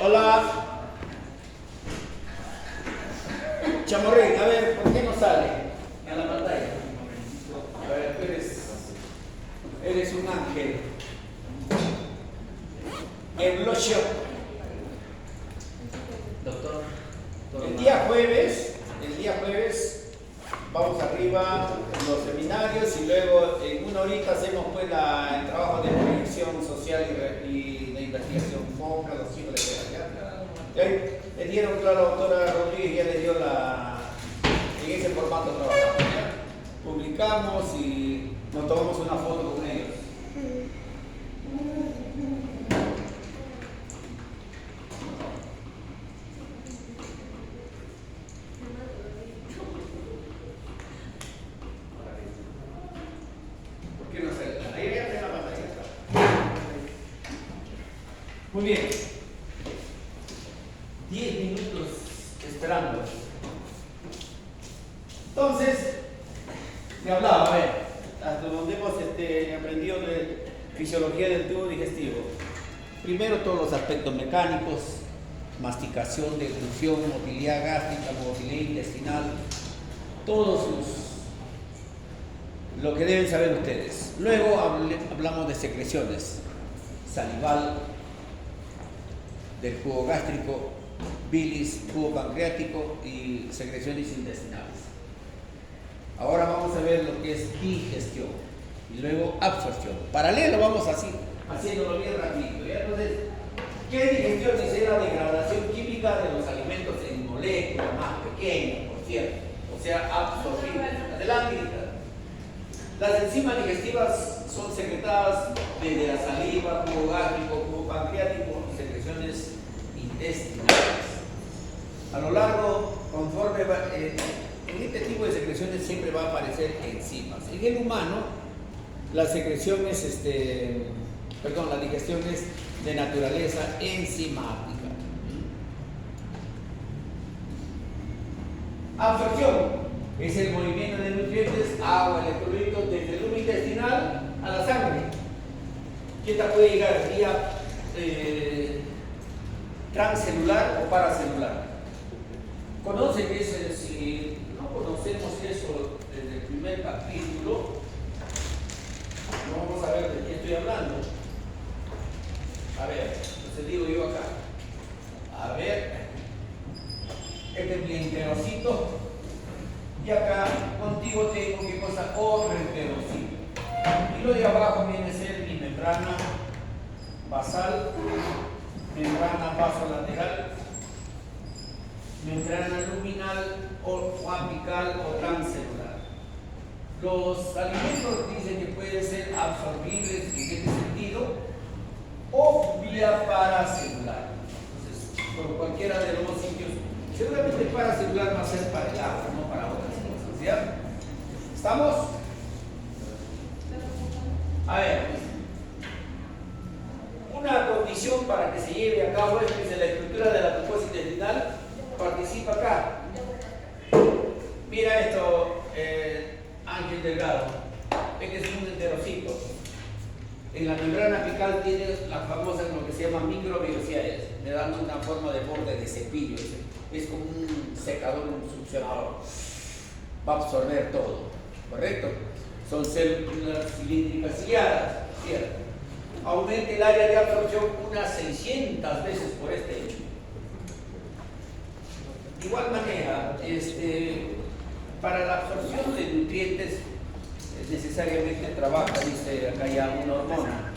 Hola. Chamorrín, a ver, ¿por qué no sale en la pantalla? A ver, tú eres un ángel. Eulogio. Doctor. El día jueves vamos arriba en los seminarios y luego en una horita hacemos pues el trabajo de proyección social y de investigación FOCA, los chicos de allá. Le dieron, claro, la doctora Rodríguez ya le dio en ese formato trabajamos, ¿ya? Publicamos y nos tomamos una foto con ellos. ¿Por qué no se? Ahí ya está la pantalla. Muy bien. 10 minutos esperando. Entonces, me hablaba, a ver, hasta donde hemos aprendido de fisiología del tubo digestivo. Primero, todos los aspectos mecánicos, masticación, deglución, motilidad gástrica, motilidad intestinal, lo que deben saber ustedes. Luego hablamos de secreciones, salival, del jugo gástrico, bilis, jugo pancreático y secreciones intestinales. Ahora vamos a ver lo que es digestión y luego absorción. Paralelo vamos así, haciéndolo bien rapidito. ¿Ya? Entonces, ¿qué digestión? Dice la degradación química de los alimentos en moléculas más pequeñas, por cierto. O sea, absorbibles. Adelante, hija. Las enzimas digestivas son secretadas desde la saliva, jugo gástrico, jugo pancreático y secreciones intestinales. A lo largo, conforme en este tipo de secreciones siempre va a aparecer enzimas. En el humano, la secreción es, la digestión es de naturaleza enzimática. Absorción es el movimiento de nutrientes, agua, electrolitos desde el lumen intestinal a la sangre. Y esta puede llegar vía transcelular o paracelular. ¿Conocen eso? Si no conocemos eso desde el primer capítulo, no vamos a ver de qué estoy hablando. A ver, entonces digo yo acá. A ver, este es mi enterocito. Y acá contigo tengo qué cosa, otro enterocito. Y lo de abajo viene a ser mi membrana basal, membrana vasolateral, membrana luminal o apical o transcelular. Los alimentos dicen que pueden ser absorbibles en este sentido o vía paracelular. Entonces, por cualquiera de los dos sitios, seguramente paracelular va a ser para el agua, no para otras cosas. ¿Ya? ¿Estamos? A ver, una condición para que se lleve a cabo esto es la estructura de la mucosa intestinal. Participa acá. Mira esto, Ángel Delgado. Este es un enterocito. En la membrana apical tiene las famosas, lo que se llama microvellosidades. Le dan una forma de borde de cepillo. Es como un secador, un succionador. Va a absorber todo. ¿Correcto? Son células cilíndricas ciliadas. ¿Cierto? Aumenta el área de absorción unas 600 veces por este hecho. De igual manera, para la absorción de nutrientes necesariamente trabaja, dice acá ya, una hormona,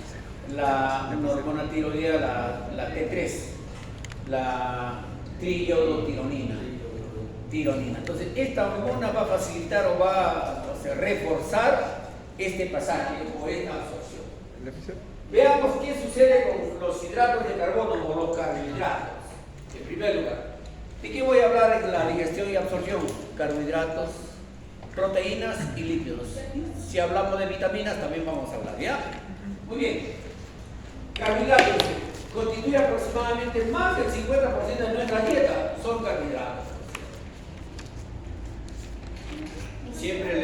una hormona tiroidea, la T3, la triiodotironina. Entonces, esta hormona va a facilitar o va a reforzar este pasaje o esta absorción. Veamos qué sucede con los hidratos de carbono o los carbohidratos. En primer lugar, ¿de qué voy a hablar en la digestión y absorción? Carbohidratos, proteínas y lípidos. Si hablamos de vitaminas, también vamos a hablar, ¿ya? Muy bien. Carbohidratos constituye aproximadamente más del 50% de nuestra dieta. Son carbohidratos. Siempre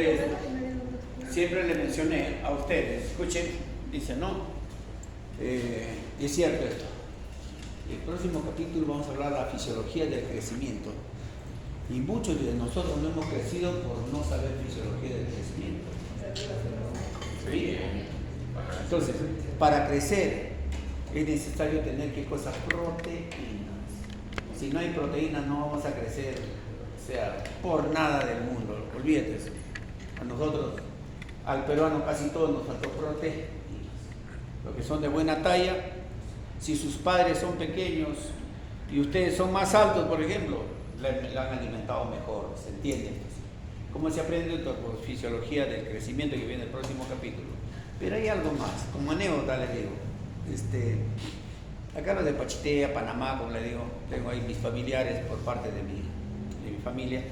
le mencioné a ustedes, escuchen, dice, no, es cierto esto. El próximo capítulo vamos a hablar de la fisiología del crecimiento. Y muchos de nosotros no hemos crecido por no saber fisiología del crecimiento. ¿Sí? Entonces, para crecer es necesario tener ¿qué cosas? Proteínas. Si no hay proteínas no vamos a crecer, o sea, por nada del mundo. Olvídate eso. A nosotros, al peruano casi todos nos faltó proteínas. Los que son de buena talla, si sus padres son pequeños y ustedes son más altos, por ejemplo, le han alimentado mejor, ¿se entiende? ¿Cómo se aprende por fisiología del crecimiento que viene el próximo capítulo? Pero hay algo más, como anécdota les digo. Acá los de Pachitea, Panamá, como les digo, tengo ahí mis familiares por parte de mi familia.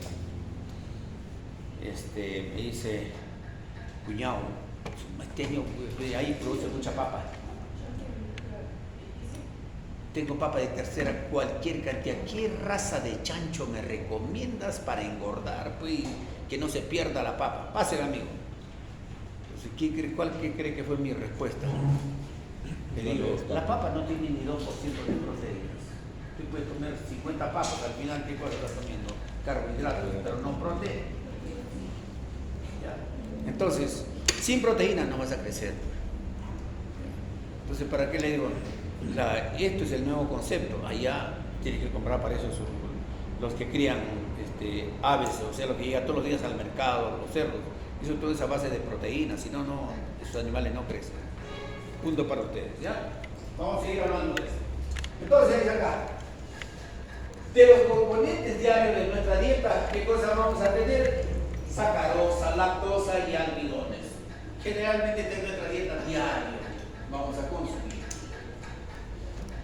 Me dice, cuñado, ahí produce mucha papa. Tengo papa de tercera, cualquier cantidad. ¿Qué raza de chancho me recomiendas para engordar? Pues que no se pierda la papa. Pase, amigo. Entonces, ¿cuál cree que fue mi respuesta? Le digo, la papa no tiene ni 2% de proteínas. Tú puedes comer 50 papas, al final, ¿qué cosa estás comiendo? Carbohidratos, pero no proteínas. Entonces, sin proteínas no vas a crecer. Entonces, ¿para qué le digo? Esto es el nuevo concepto. Allá tienes que comprar para eso los que crían aves, o sea, lo que llega todos los días al mercado, los cerdos. Eso todo es a base de proteínas, si no, esos animales no crecen. Punto para ustedes, ¿ya? Vamos a seguir hablando de eso. Entonces, acá, de los componentes diarios de nuestra dieta, ¿qué cosas vamos a tener? Sacarosa, lactosa y almidones. Generalmente en nuestra dieta diaria vamos a consumir.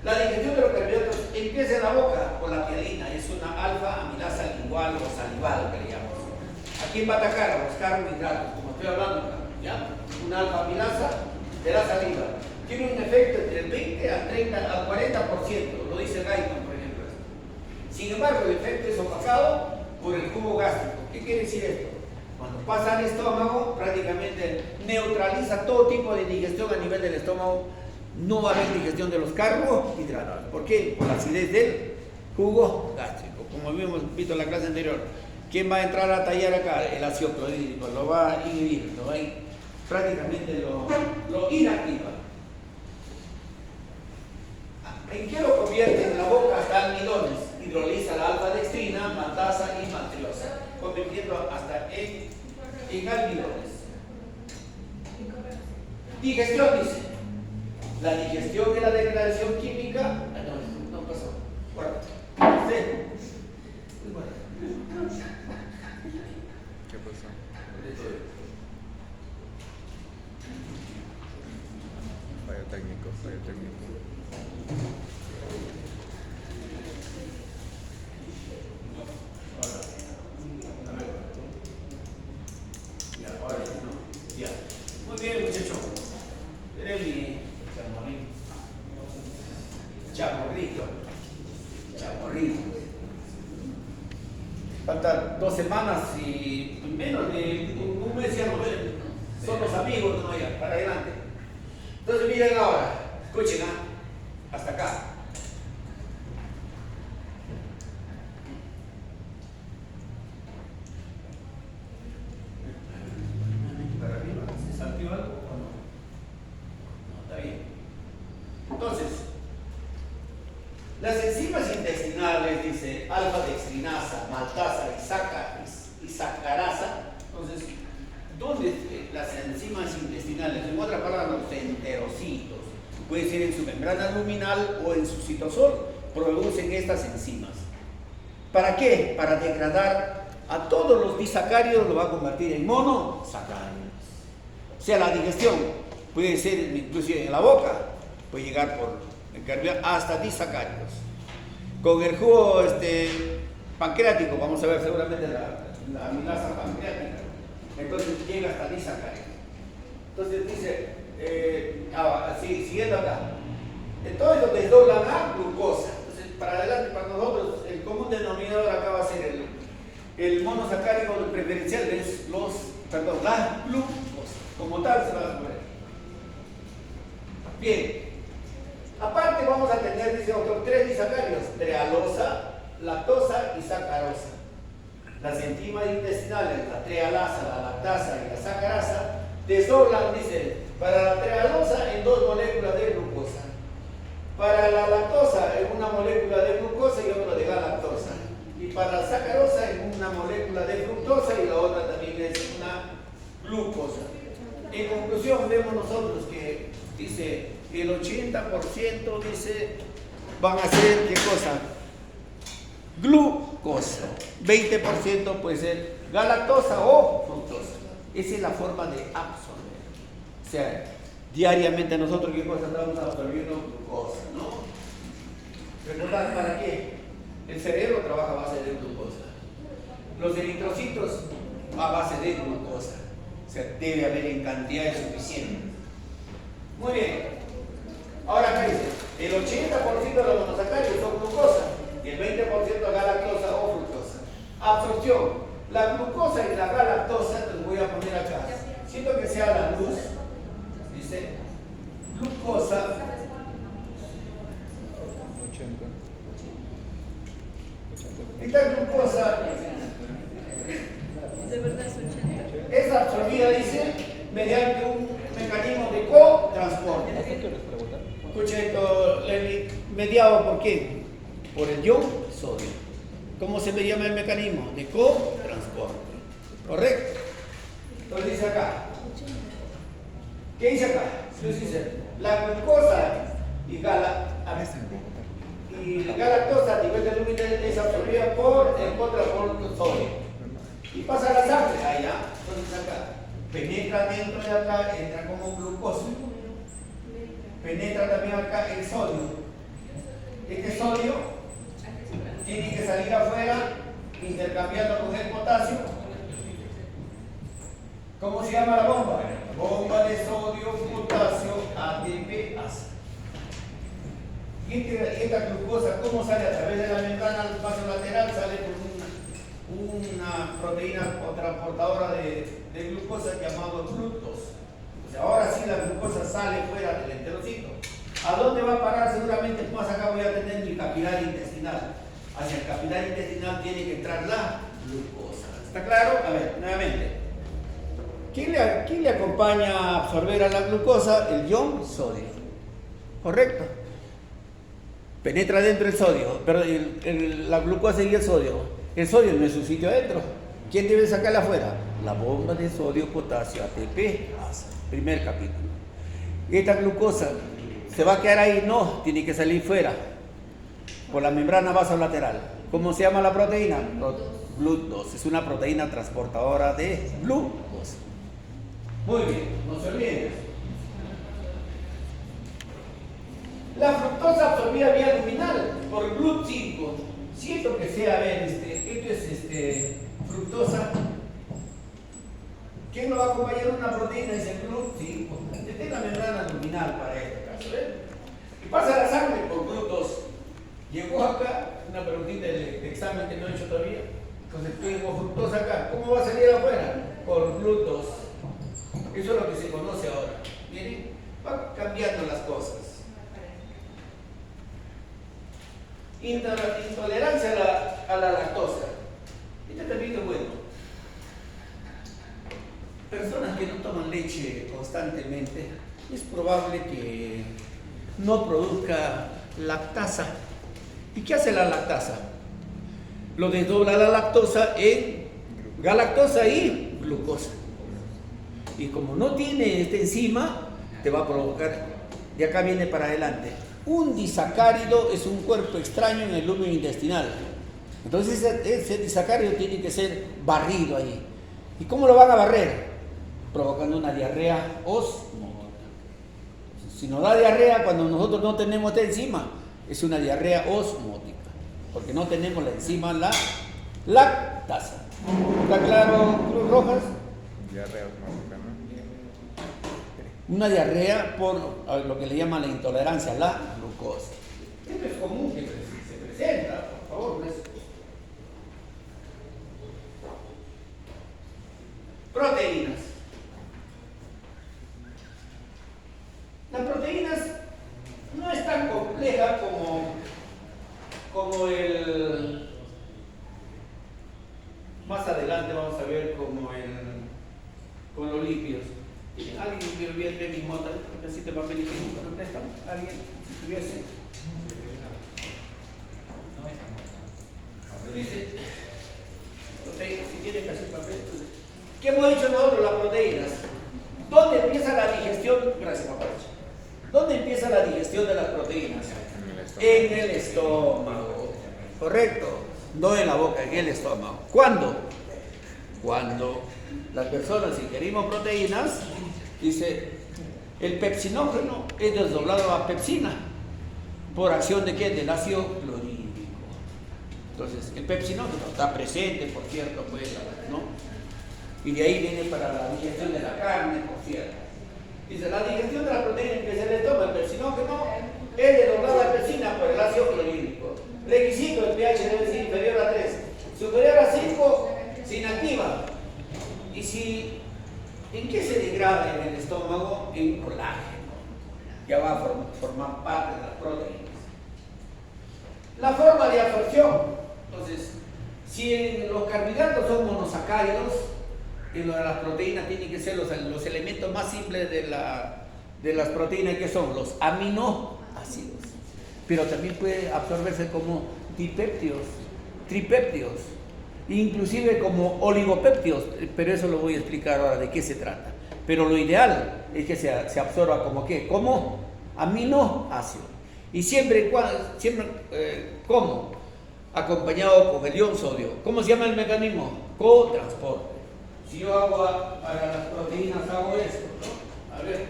La digestión de los carbohidratos empieza en la boca con la pialina, es una alfa amilasa lingual o salival que le llamamos. ¿A quién va a atacar? A los carbohidratos, como estoy hablando acá, ¿ya? Una alfa amilasa de la saliva. Tiene un efecto entre el 20 al 30 al 40%, lo dice Gaiman, por ejemplo. Sin embargo, el efecto es opacado por el jugo gástrico. ¿Qué quiere decir esto? Cuando pasa al estómago, prácticamente neutraliza todo tipo de digestión a nivel del estómago. No va a haber digestión de los carbohidratos. ¿Por qué? Por la acidez del jugo gástrico. Como habíamos visto en la clase anterior, ¿quién va a entrar a tallar acá? El ácido clorhídrico, lo va a inhibir, prácticamente lo inactiva. ¿En qué lo convierte en la boca? Hasta almidones. Hidroliza la alfa-dextrina, maltasa y maltilosa, convirtiendo hasta en almidones. Digestión, dice. La digestión y la degradación química. No pasó. Sí. ¿Qué pasó? Fallo técnico. Ahora sí, ¿no? Ya. Muy bien, muchachos. Eres mi chamorrito. Faltan 2 semanas y menos de un mes ya nos ven. Somos amigos, no ya, para adelante. Entonces miren ahora, escuchen, hasta acá. ¿Para arriba? ¿Se saltió algo o no? No, está bien. Entonces, las enzimas intestinales, dice alfa-dextrinasa, maltasa y sacarasa. Entonces, ¿dónde las enzimas intestinales? En otras palabras, los enterocitos, puede ser en su membrana luminal o en su citosol, producen estas enzimas. ¿Para qué? Para degradar a todos los disacáridos, lo va a convertir en monosacáridos. O sea, la digestión puede ser inclusive en la boca, puede llegar por hasta disacáridos. Con el jugo pancreático, vamos a ver seguramente la amilasa pancreática, entonces llega hasta disacáridos. Entonces dice, siguiendo acá, entonces lo desdoblan a glucosa. Entonces, para adelante, para nosotros, el común denominador acá va a ser el monosacárido preferencial, es la glucosa, como tal se va a poner. Bien. Aparte vamos vamos a tener, dice el doctor, 3 disacáridos: trealosa, lactosa y sacarosa. Las enzimas intestinales, la trealasa, la lactasa y la sacarasa, desdoblan, dice, para la trealosa en 2 moléculas de glucosa, para la lactosa en una molécula de glucosa y otra de galactosa, y para la sacarosa en una molécula de fructosa y la otra también es una glucosa. En conclusión, vemos nosotros que dice el 80% dice van a ser, ¿qué cosa? Glucosa. 20% puede ser galactosa o fructosa. Esa es la forma de absorber. O sea, diariamente nosotros, ¿qué cosa estamos absorbiendo? Glucosa, ¿no? ¿Recordar para qué? El cerebro trabaja a base de glucosa. Los eritrocitos a base de glucosa. O sea, debe haber en cantidades suficientes. Muy bien. Ahora acá dice, el 80% de los monosacáridos son glucosa y el 20% galactosa o fructosa. Absorción. La glucosa y la galactosa, les voy a poner acá. Siento que sea la luz. Dice, glucosa. 80. Esta glucosa De verdad es 80. es absorbida, dice, mediante un mecanismo de cotransporte. Escucha esto, Lenny, mediado por qué? Por el ion sodio. ¿Cómo se llama el mecanismo? De cotransporte. ¿Correcto? Entonces dice acá. ¿Qué dice acá? Entonces dice, la glucosa y galactosa a nivel del úmero es absorbida por el cotransporte sodio. Y pasa a la sangre, allá, entonces acá, penetra dentro de acá, entra como glucosa, penetra también acá el sodio. Este sodio tiene que salir afuera, intercambiando con el potasio. ¿Cómo se llama la bomba? Bomba de sodio, potasio, ATPasa. Y esta glucosa, ¿cómo sale? A través de la membrana al paso lateral, sale por una proteína transportadora de glucosa llamado fructosa. O sea, ahora sí la glucosa sale fuera del enterocito. ¿A dónde va a parar? Seguramente más acá voy a tener mi capilar intestinal. Hacia el capilar intestinal tiene que entrar la glucosa. ¿Está claro? A ver, nuevamente. ¿Quién le acompaña a absorber a la glucosa? El ion sodio. ¿Correcto? Penetra dentro el sodio, pero la glucosa y el sodio. El sodio no es su sitio adentro. ¿Quién debe sacarla afuera? La bomba de sodio, potasio, ATP. Primer capítulo. Esta glucosa se va a quedar ahí, no, tiene que salir fuera por la membrana vasolateral. ¿Cómo se llama la proteína? GLUT2. Es una proteína transportadora de glucosa. Muy bien, no se olviden. La fructosa absorbida vía luminal por GLUT5. Siento que sea, a ver, esto es fructosa. ¿Quién nos va a acompañar una proteína? Es el GLUT5. Esta es la membrana luminal para este caso, ¿ven? Y pasa la sangre por GLUT2. Llegó acá, una preguntita de examen que no he hecho todavía. Entonces tengo fructosa acá. ¿Cómo va a salir afuera? Por GLUT2. Eso es lo que se conoce ahora. Miren, va cambiando las cosas. Intolerancia a la lactosa. Este también es bueno. Personas que no toman leche constantemente, es probable que no produzca lactasa. ¿Y qué hace la lactasa? Lo desdobla la lactosa en galactosa y glucosa. Y como no tiene esta enzima, te va a provocar, de acá viene para adelante. Un disacárido es un cuerpo extraño en el lumen intestinal. Entonces ese disacárido tiene que ser barrido ahí. ¿Y cómo lo van a barrer? Provocando una diarrea osmótica. Si nos da diarrea cuando nosotros no tenemos esta enzima, es una diarrea osmótica, porque no tenemos la enzima la lactasa. ¿Está claro, Cruz Rojas? Diarrea osmótica, ¿no? Una diarrea por lo que le llaman la intolerancia a la glucosa. Esto es común que se presenta, por favor. Proteínas. Las proteínas no están compleja como el... Más adelante vamos a ver como con los lípidos. ¿Alguien que viene mi mota? Necesita papel higiénico para préstamo. ¿Alguien si tuviese? Dice, si tiene que hacer papel. ¿Qué hemos dicho nosotros? Las proteínas. ¿Dónde empieza la digestión? Gracias, papá. ¿Dónde empieza la digestión de las proteínas? En el estómago. ¿Correcto? No en la boca, en el estómago. ¿Cuándo? Cuando las personas ingerimos proteínas, dice, el pepsinógeno es desdoblado a pepsina. ¿Por acción de qué? Del ácido clorhídrico. Entonces, el pepsinógeno está presente, por cierto, pues, ¿no? Y de ahí viene para la digestión de la carne, por cierto. Dice, la digestión de la proteína empieza en el estómago, el pepsinógeno es desdoblado a pepsina por el ácido clorhídrico. Requisito, el pH debe ser inferior a 3. Superior a 5, se inactiva. Y si, ¿en qué se degrada en el estómago? En colágeno. Ya va a formar parte de las proteínas. La forma de absorción. Entonces, si en los carbohidratos son monosacáridos, en lo de las proteínas tienen que ser los elementos más simples de las proteínas, que son los aminoácidos. Pero también puede absorberse como dipéptidos, tripéptidos, inclusive como oligopéptidos, pero eso lo voy a explicar ahora de qué se trata. Pero lo ideal es que se absorba como ¿qué? Como aminoácido. Y siempre ¿cómo? Acompañado con el ion sodio. ¿Cómo se llama el mecanismo? Cotransporte. Si yo hago para las proteínas, hago esto, ¿no? A ver,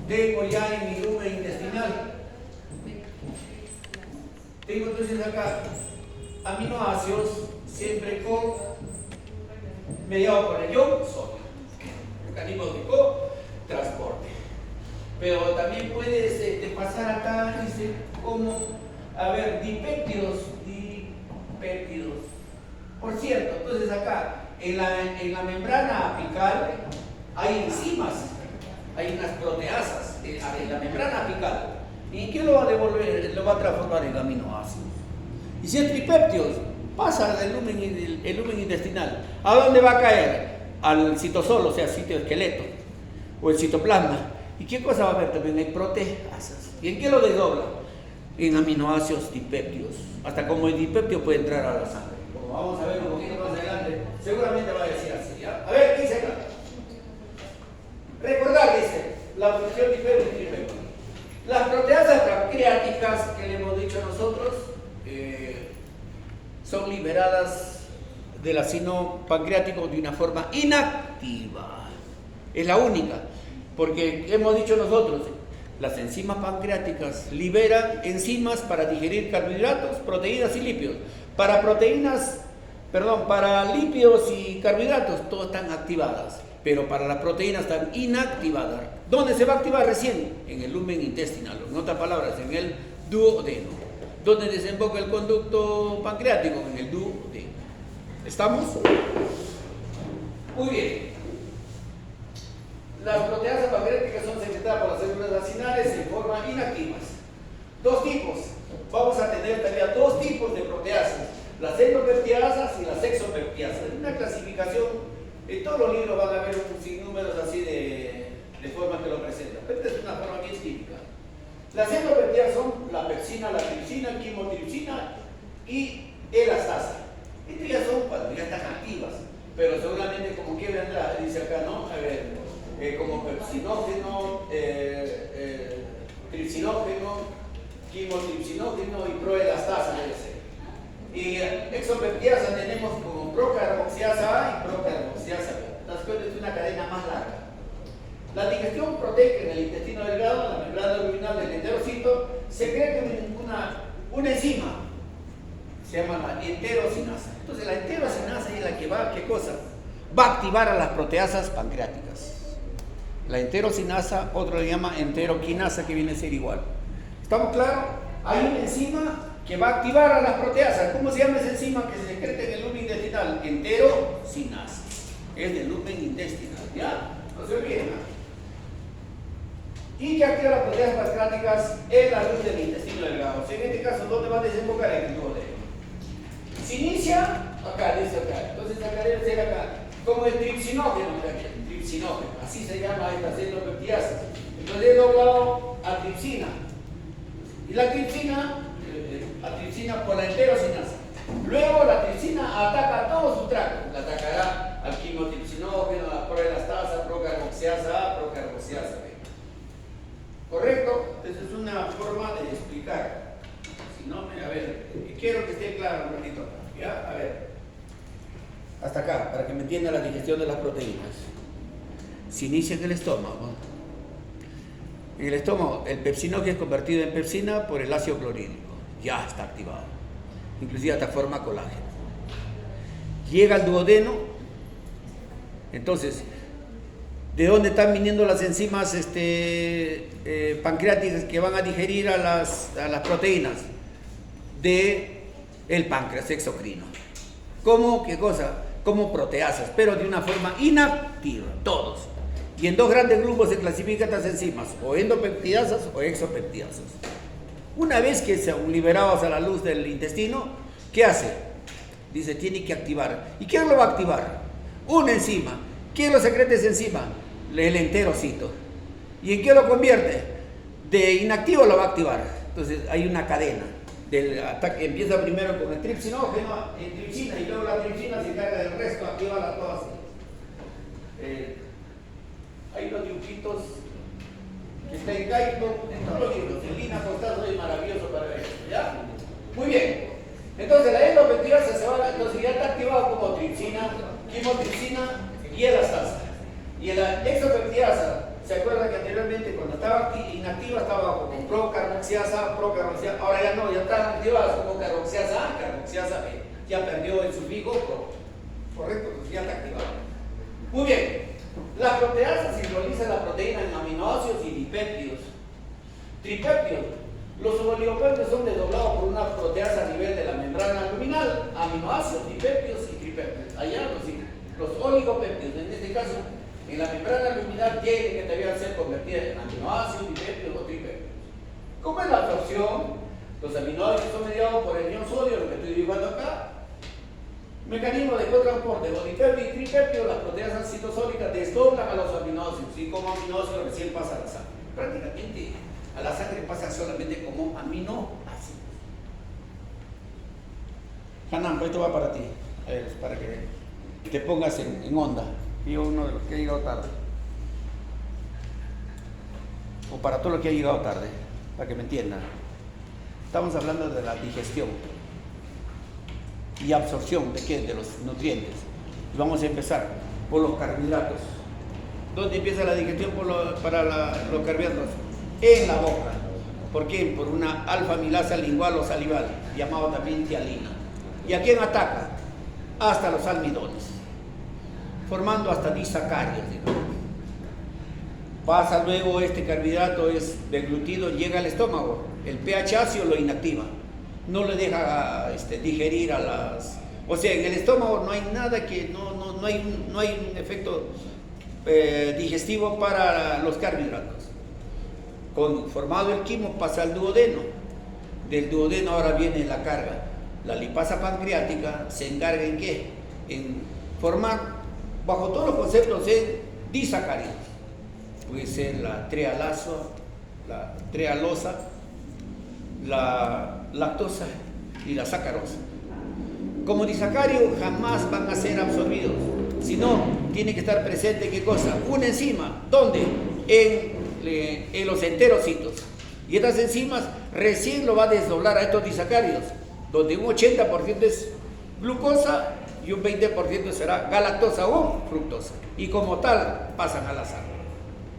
tengo ya en mi lumen intestinal. Tengo entonces acá aminoácidos, siempre mediado por el ion sodio. Mecanismo de cotransporte. Pero también puedes pasar acá, dice, como, a ver, dipéptidos. Por cierto, entonces acá, en la membrana apical, hay enzimas, hay unas proteasas en la membrana apical. ¿Y en qué lo va a devolver? Lo va a transformar en aminoácidos. Y si es tripéptidos, pasa del el lumen intestinal. ¿A dónde va a caer? Al citosol, o sea, citoesqueleto, o el citoplasma. ¿Y qué cosa va a haber también? Hay proteasas. ¿Y en qué lo desdobla? En aminoácidos dipéptidos. Hasta como el dipéptido puede entrar a la sangre. Como vamos a ver un poquito más adelante, seguramente va a decir así, ¿ya? A ver, ¿qué dice acá? Recordar, dice, la función dipéptido y tripéptido. Las proteasas pancreáticas que le hemos dicho nosotros son liberadas del ácido pancreático de una forma inactiva. Es la única, porque hemos dicho nosotros, las enzimas pancreáticas liberan enzimas para digerir carbohidratos, proteínas y lípidos. Para lípidos y carbohidratos, todas están activadas, pero para las proteínas están inactivadas. ¿Dónde se va a activar recién? En el lumen intestinal, en otras palabras, en el duodeno. ¿Dónde desemboca el conducto pancreático? En el duodeno. ¿Estamos? Muy bien. Las proteasas pancreáticas son secretadas por las células acinales en forma inactivas. Dos tipos. Vamos a tener también dos tipos de proteasas. Las endopeptidasas y las exopeptidasas. Es una clasificación, en todos los libros van a haber un sinnúmero así de forma que lo presentan. Pero esta es una forma bien típica. Las endopeptidasas son la pepsina, la tripsina, quimotripsina y elastasa. Estas ya son cuando ya están activas, pero seguramente como que vendrá, dice acá, ¿no? A ver, como pepsinógeno, tripsinógeno, quimotripsinógeno y proelastasa debe ser. Y exopeptidasa tenemos como procarboxiasa A y procarboxiasa B. Las cuales es una cadena más larga. La digestión proteica en el intestino delgado, en la membrana luminal del enterocito, secreta una enzima, se llama la enterocinasa. Entonces la enterocinasa es la que va, ¿qué cosa? Va a activar a las proteasas pancreáticas. La enterocinasa, otro le llama enteroquinasa, que viene a ser igual. ¿Estamos claros? Hay una enzima que va a activar a las proteasas. ¿Cómo se llama esa enzima que se secreta en el lumen intestinal? Enterocinasa. Es del lumen intestinal, ¿ya? No se olviden. Y que activa las proteasas pancreáticas en la luz del intestino delgado. va a desembocar en el duodeno. Si inicia, acá, dice acá. Entonces acá debe ser acá, como el tripsinógeno, así se llama esta endopeptidasa. Entonces he doblado a tripsina. Y la tripsina por la enterosinasa. Luego la tripsina ataca todo su tracto. La atacará al quimotripsinógeno, a la proelastasa, procarboxiasa A, procarboxiasa B. ¿Correcto? Esa es una forma de explicar. Si no, a ver, quiero que esté claro un ratito. ¿Ya? A ver. Hasta acá, para que me entienda la digestión de las proteínas. Se inicia en el estómago. En el estómago, el pepsinógeno es convertido en pepsina por el ácido clorhídrico. Ya está activado. Inclusive hasta forma colágeno. Llega al duodeno. Entonces, ¿de dónde están viniendo las enzimas pancreáticas que van a digerir a las proteínas? De el páncreas exocrino. ¿Cómo? ¿Qué cosa? Como proteasas, pero de una forma inactiva, todos. Y en dos grandes grupos se clasifican estas enzimas, o endopeptidasas o exopeptidasas. Una vez que son liberados a la luz del intestino, ¿qué hace? Dice, tiene que activar. ¿Y quién lo va a activar? Una enzima. ¿Quién lo secreta esa enzima? El enterocito. ¿Y en qué lo convierte? De inactivo lo va a activar. Entonces hay una cadena. Del ataque, empieza primero con el tripsinógeno en tripsina y luego la tripsina se encarga del resto, activa todas. Hay unos dibujitos que está en Gaito, en todos los libros. En Lina Costazo es maravilloso para ver esto, ¿ya? Muy bien. Entonces la endopeptidasa se va, entonces ya está activado como tripsina, quimotripsina y elastasa. Y la exopeptidasa, ¿se acuerdan que anteriormente cuando estaba inactiva estaba como procarboxiasa, ahora ya no, ya están activadas como carboxiasa A, carboxiasa B. Ya perdió el sufijo pro. Correcto, pues ya está activado. Muy bien. La proteasa sincroniza la proteína en aminoácidos y dipéptidos. Tripéptidos. Los oligopéptidos son desdoblados por una proteasa a nivel de la membrana luminal. Aminoácidos, dipéptidos y tripéptidos. Allá los oligopéptidos, en este caso, en la membrana luminal tiene que debían ser convertidas en aminoácidos, dipéptidos o tripéptidos. ¿Cómo es la absorción? Los aminoácidos son mediados por el ion sodio, lo que estoy dibujando acá. Mecanismo de cotransporte, los dipéptidos y tripéptidos, las proteasas citosólicas desdoblan a los aminoácidos y como aminoácidos recién pasa a la sangre. Prácticamente a la sangre pasa solamente como aminoácidos. Hanan, esto va para ti, a ver, para que te pongas en onda. Yo uno de los que ha llegado tarde. O para todo lo que ha llegado tarde, para que me entiendan. Estamos hablando de la digestión y absorción de qué, de los nutrientes. Y vamos a empezar por los carbohidratos. ¿Dónde empieza la digestión para los carbohidratos? En la boca. ¿Por qué? Por una alfa-amilasa lingual o salival, llamado también tialina. ¿Y a quién ataca? Hasta los almidones, formando hasta disacáridos, digamos. Pasa luego este carbohidrato es deglutido, llega al estómago. El pH ácido lo inactiva. No le deja digerir a las... O sea, en el estómago no hay nada que... No hay un efecto digestivo para los carbohidratos. Formado el quimo pasa al duodeno. Del duodeno ahora viene la carga. La lipasa pancreática se encarga en qué? En formar, bajo todos los conceptos, en disacáridos. Puede ser la trealosa, la lactosa y la sacarosa. Como disacáridos jamás van a ser absorbidos, sino tiene que estar presente ¿qué cosa? Una enzima. ¿Dónde? En los enterocitos. Y estas enzimas recién lo va a desdoblar a estos disacáridos, donde un 80% es glucosa y un 20% será galactosa o fructosa. Y como tal pasan a la sangre.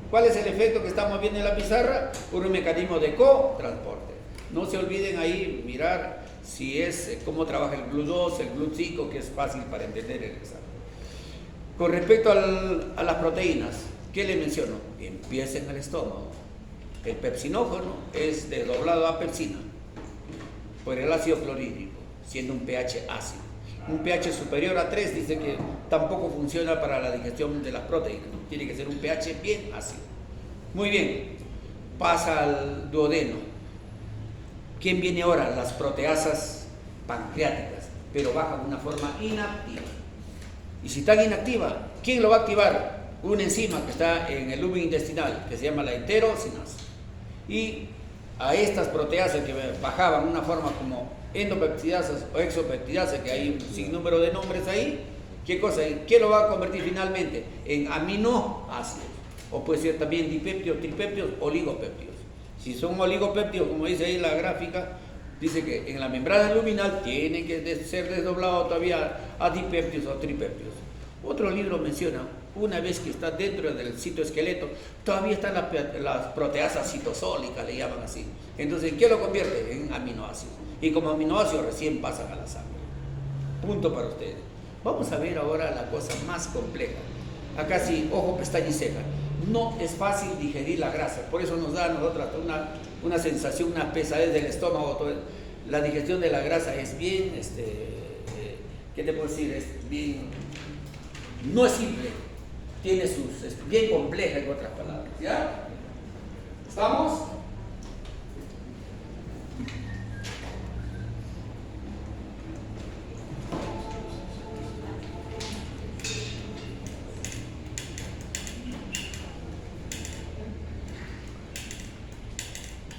¿Cuál es el efecto que estamos viendo en la pizarra? Un mecanismo de cotransporte. No se olviden ahí mirar si es cómo trabaja el GLUT2, el GLUT5, que es fácil para entender el examen. Con respecto a las proteínas, ¿qué le menciono? Empieza en el estómago. El pepsinógeno es desdoblado a pepsina por el ácido clorhídrico, siendo un pH ácido. Un pH superior a 3 dice que tampoco funciona para la digestión de las proteínas. Tiene que ser un pH bien ácido. Muy bien, pasa al duodeno. ¿Quién viene ahora? Las proteasas pancreáticas, pero bajan de una forma inactiva. Y si están inactivas, ¿quién lo va a activar? Una enzima que está en el lumen intestinal, que se llama la enterocinasa. Y a estas proteasas que bajaban de una forma como endopeptidasas o exopeptidasas, que hay un sinnúmero de nombres ahí, ¿qué lo va a convertir finalmente? En aminoácidos, o puede ser también dipéptidos, tripéptidos, oligopéptidos. Si son oligopéptidos, como dice ahí la gráfica, dice que en la membrana luminal tiene que ser desdoblado todavía a dipéptidos o tripéptidos. Otro libro menciona, una vez que está dentro del citoesqueleto, todavía están las proteasas citosólicas, le llaman así. Entonces, ¿qué lo convierte? En aminoácidos. Y como aminoácidos recién pasan a la sangre. Punto para ustedes. Vamos a ver ahora la cosa más compleja. Acá sí, ojo, pestaña y ceja. No es fácil digerir la grasa, por eso nos da a nosotros una sensación, una pesadez del estómago. La digestión de la grasa es bien, ¿qué te puedo decir? Es bien, no es simple, tiene sus, bien compleja en otras palabras, ¿ya? ¿Estamos?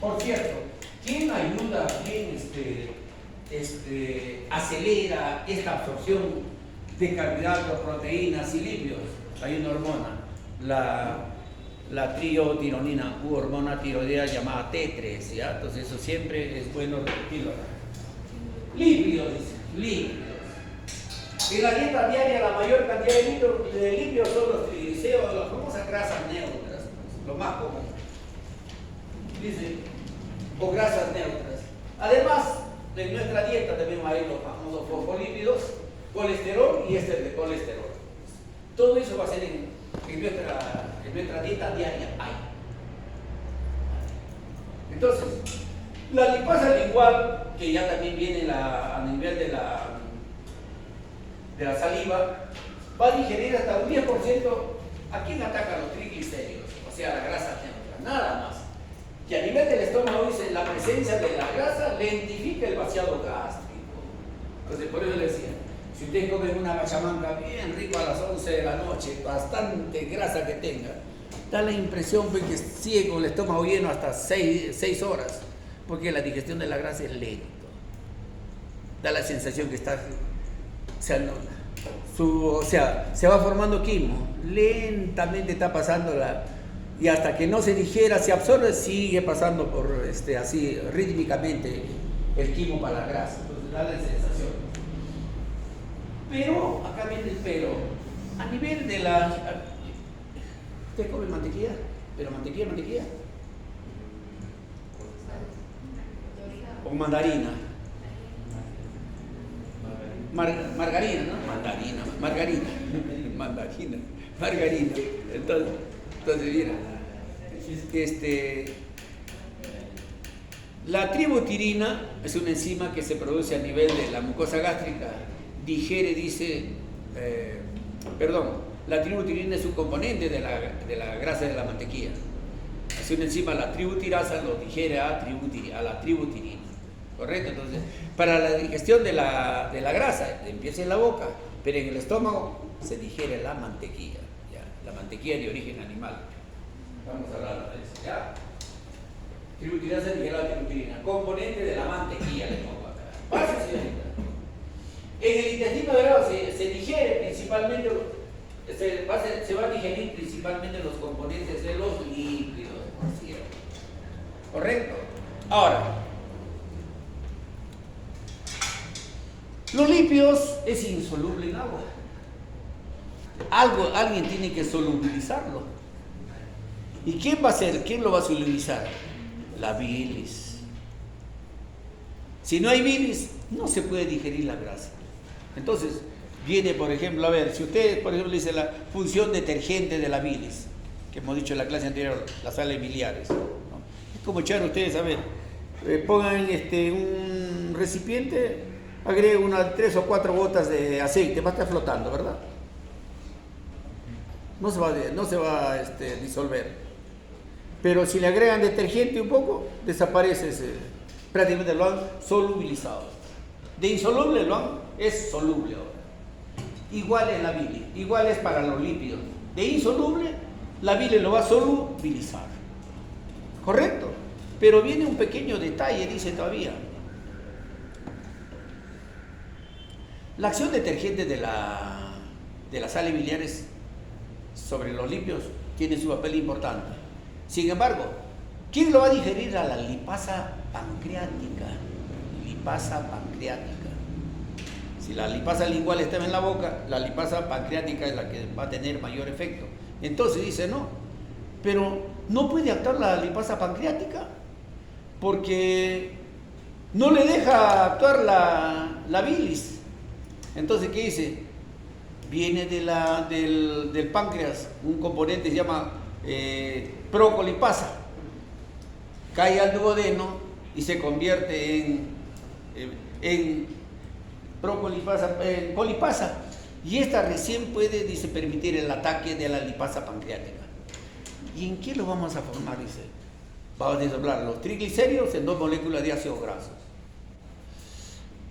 Por cierto, ¿quién ayuda, quién acelera esta absorción de carbohidratos, proteínas y lípidos? Hay una hormona, la triotironina u hormona tiroidea llamada T3, ¿ya? Entonces eso siempre es bueno repetirlo. Lípidos, lípidos. En la dieta diaria la mayor cantidad de lípidos son los triglicéridos, las famosas grasas neutras, lo más común. Dice, o grasas neutras. Además, en nuestra dieta también hay los famosos fosfolípidos, colesterol y éster de colesterol. Todo eso va a ser en nuestra dieta diaria. Entonces, la lipasa lingual, que ya también viene a nivel de la saliva, va a digerir hasta un 10%. ¿A quién ataca los triglicéridos? O sea, la grasa neutra, nada más. Y a nivel del estómago dice, la presencia de la grasa lentifica el vaciado gástrico. Entonces, por eso le decía, si ustedes comen una pachamanca bien rico a las 11 de la noche, bastante grasa que tenga, da la impresión de que sigue con el estómago lleno hasta 6 horas, porque la digestión de la grasa es lenta. Da la sensación que está, se va formando quimo, lentamente está pasando y hasta que no se digera, se absorbe, sigue pasando por así rítmicamente el quimo para la grasa. Entonces da la sensación. Pero, acá viene el pero, a nivel de ¿usted come mantequilla? ¿Pero mantequilla? ¿O mandarina? Margarina, ¿no? Margarina. Entonces, mira, la tributirina es una enzima que se produce a nivel de la mucosa gástrica, digiere, la tributirina es un componente de la grasa de la mantequilla. Es una enzima, la tributirasa, lo digiere a la tributirina, ¿correcto? Entonces, para la digestión de la grasa, empieza en la boca, pero en el estómago se digiere la mantequilla. La mantequilla de origen animal. Vamos a hablar de eso, ¿ya? Tributirasa digiere la tributirina, componente de la mantequilla, le pongo acá. Pase, señorita. En el intestino delgado se digiere principalmente, se va a digerir principalmente los componentes de los lípidos, por cierto. ¿Correcto? Ahora, los lípidos es insoluble en agua. Alguien tiene que solubilizarlo. ¿Y quién va a hacer? ¿Quién lo va a solubilizar? La bilis. Si no hay bilis, no se puede digerir la grasa. Entonces, viene, por ejemplo, a ver, si usted, por ejemplo, dice la función detergente de la bilis, que hemos dicho en la clase anterior, las sales biliares, ¿no? Es como echar ustedes, a ver, pongan un recipiente, agreguen unas 3 o 4 gotas de aceite, va a estar flotando, ¿verdad? No se va a disolver. Pero si le agregan detergente un poco, desaparece Prácticamente lo han solubilizado. De insoluble es soluble ahora. Igual en la bilis, igual es para los lípidos. De insoluble, la bilis lo va a solubilizar. ¿Correcto? Pero viene un pequeño detalle, dice todavía. La acción detergente de las sales biliares sobre los lípidos tiene su papel importante. Sin embargo, ¿quién lo va a digerir? A la lipasa pancreática. Lipasa pancreática. Si la lipasa lingual está en la boca, la lipasa pancreática es la que va a tener mayor efecto. Entonces dice, no, pero no puede actuar la lipasa pancreática porque no le deja actuar la bilis. Entonces, ¿qué dice? Viene del páncreas, un componente se llama procolipasa, cae al duodeno y se convierte en procolipasa, colipasa, y esta recién puede, dice, permitir el ataque de la lipasa pancreática. ¿Y en qué lo vamos a formar? Dice, vamos a desdoblar los triglicéridos en 2 moléculas de ácidos grasos.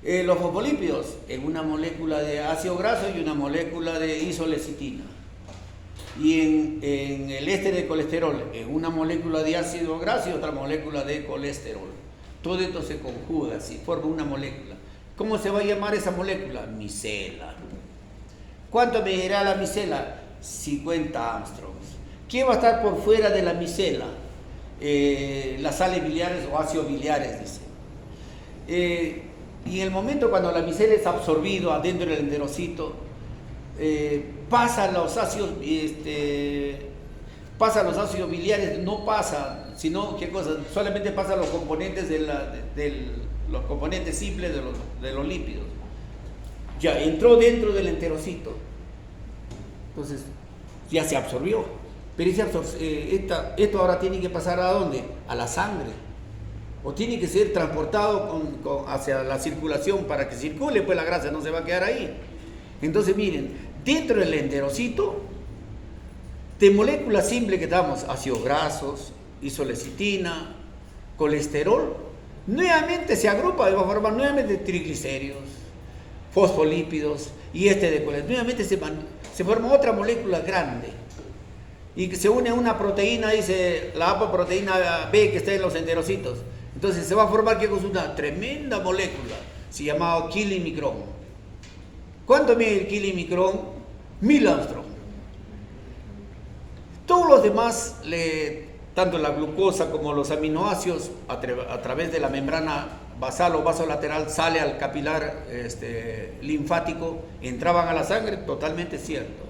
Los fosfolípidos en una molécula de ácido graso y una molécula de isolecitina. Y en el éster de colesterol, en una molécula de ácido graso y otra molécula de colesterol. Todo esto se conjuga y forma una molécula. ¿Cómo se va a llamar esa molécula? Micela. ¿Cuánto medirá la micela? 50 Armstrongs. ¿Qué va a estar por fuera de la micela? Las sales biliares o ácidos biliares, dice. Y en el momento cuando la micela es absorbido adentro del enterocito, pasa los ácidos biliares, no pasa, sino ¿qué cosa? Solamente pasa los componentes los componentes simples de los lípidos. Ya entró dentro del enterocito, entonces ya se absorbió. Pero esto ahora tiene que pasar ¿a dónde? A la sangre. O tiene que ser transportado hacia la circulación para que circule, pues la grasa no se va a quedar ahí. Entonces miren, dentro del enterocito, de moléculas simples que damos, ácidos grasos, isolecitina, colesterol, nuevamente se agrupa, va a formar nuevamente triglicéridos, fosfolípidos y de colesterol. Nuevamente se forma otra molécula grande y que se une a una proteína, dice la apoproteína B que está en los enterocitos. Entonces se va a formar, ¿qué cosa? Una tremenda molécula, se llama kilimicrón. ¿Cuánto mide el kilimicrón? 1000 Armstrong. Todos los demás, tanto la glucosa como los aminoácidos, a través de la membrana basal o vasolateral, sale al capilar linfático, entraban a la sangre, totalmente cierto.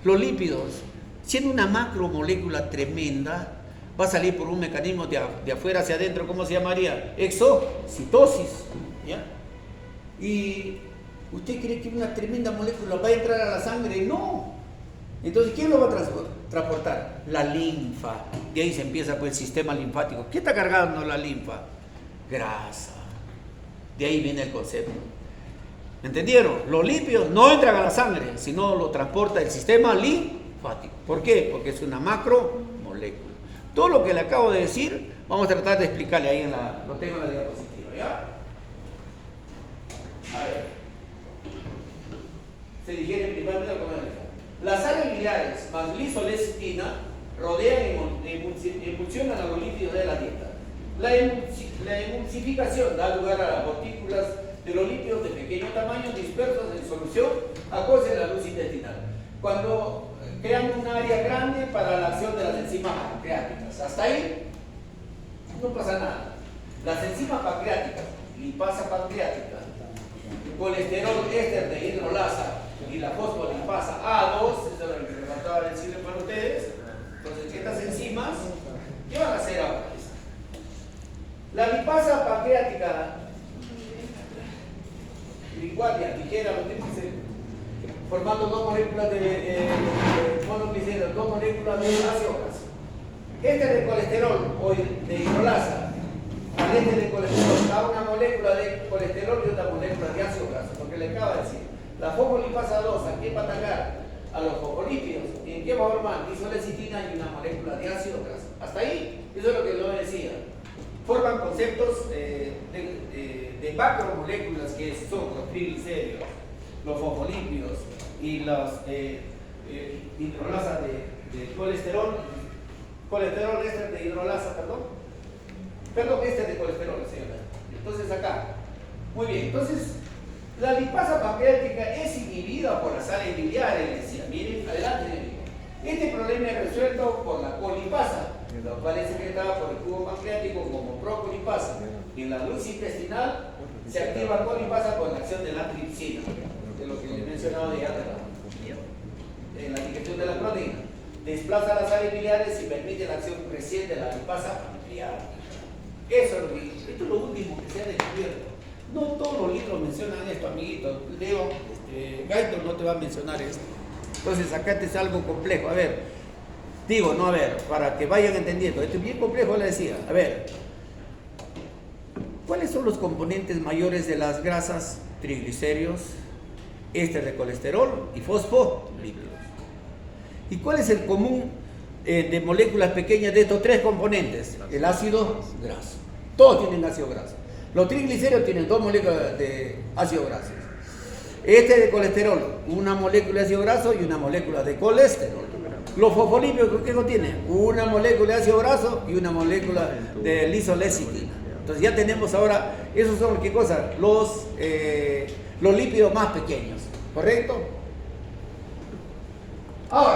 Los lípidos, siendo una macromolécula tremenda, va a salir por un mecanismo de afuera hacia adentro. ¿Cómo se llamaría? Exocitosis, ¿ya? ¿Y usted cree que una tremenda molécula va a entrar a la sangre? No. Entonces, ¿quién lo va a transportar? La linfa. De ahí se empieza pues el sistema linfático. ¿Qué está cargando la linfa? Grasa. De ahí viene el concepto. ¿Entendieron? Los lípidos no entran a la sangre, sino lo transporta el sistema linfático. ¿Por qué? Porque es una macromolécula. Todo lo que le acabo de decir, vamos a tratar de explicarle ahí lo tengo en la diapositiva, ¿ya? A ver. Se digiere principalmente al comer. Las sales biliares más glisolecitina rodean y emulsionan a los lípidos de la dieta. La emulsificación da lugar a las gotículas de los lípidos de pequeño tamaño dispersos en solución acuosa en la luz intestinal. Cuando crean un área grande para la acción de las enzimas pancreáticas. Hasta ahí no pasa nada. Las enzimas pancreáticas, lipasa pancreática, colesterol éster de hidrolasa y la fosfolipasa A2, eso es lo que me faltaba decirle para ustedes. Entonces, estas enzimas, ¿qué van a hacer ahora? La lipasa pancreática, lingualia, ligera, lo que dice, formando 2 moléculas de monogliceros, 2 moléculas de ácido graso. De colesterol o de hidrolasa, al de colesterol, da una molécula de colesterol y otra molécula de ácido graso, porque le acaba de decir. La fosfolipasa 2, ¿a qué va a atacar? A los fosfolípidos. ¿Y en qué va a formar? Isolecitina y una molécula de ácido graso. Hasta ahí, eso es lo que yo decía. forman conceptos de macromoléculas que son los triglicéridos, los fosfolípidos y las hidrolasas de colesterol éster de hidrolasa, éster de colesterol, señora. Entonces acá, muy bien, entonces la lipasa pancreática es inhibida por las sales biliares, decía, miren, adelante, este problema es resuelto por la colipasa, la cual es secretada por el tubo pancreático como procolipasa. En la luz intestinal se activa colipasa por la acción de la tripsina, de lo que le he mencionado de antes, en la digestión de la proteína. Desplaza las sales biliares y permite la acción creciente de la lipasa pancreática. Eso es lo que, esto es lo último que se ha descubierto. No todos los libros mencionan esto, amiguito. Leo, Gaito no te va a mencionar esto. Entonces acá este es algo complejo. A ver, para que vayan entendiendo. Esto es bien complejo, le decía. A ver, ¿cuáles son los componentes mayores de las grasas? Triglicéridos, éster de colesterol y fosfolípidos. ¿Y cuál es el común de moléculas pequeñas de estos tres componentes? El ácido graso. Todos tienen ácido graso. Los triglicéridos tienen 2 moléculas de ácido graso. Este de colesterol, una molécula de ácido graso y una molécula de colesterol. Los fosfolípidos, ¿qué contienen? Una molécula de ácido graso y una molécula de lisolecitina. Entonces ya tenemos ahora, esos son, ¿qué cosa? Los lípidos más pequeños, ¿correcto? Ahora,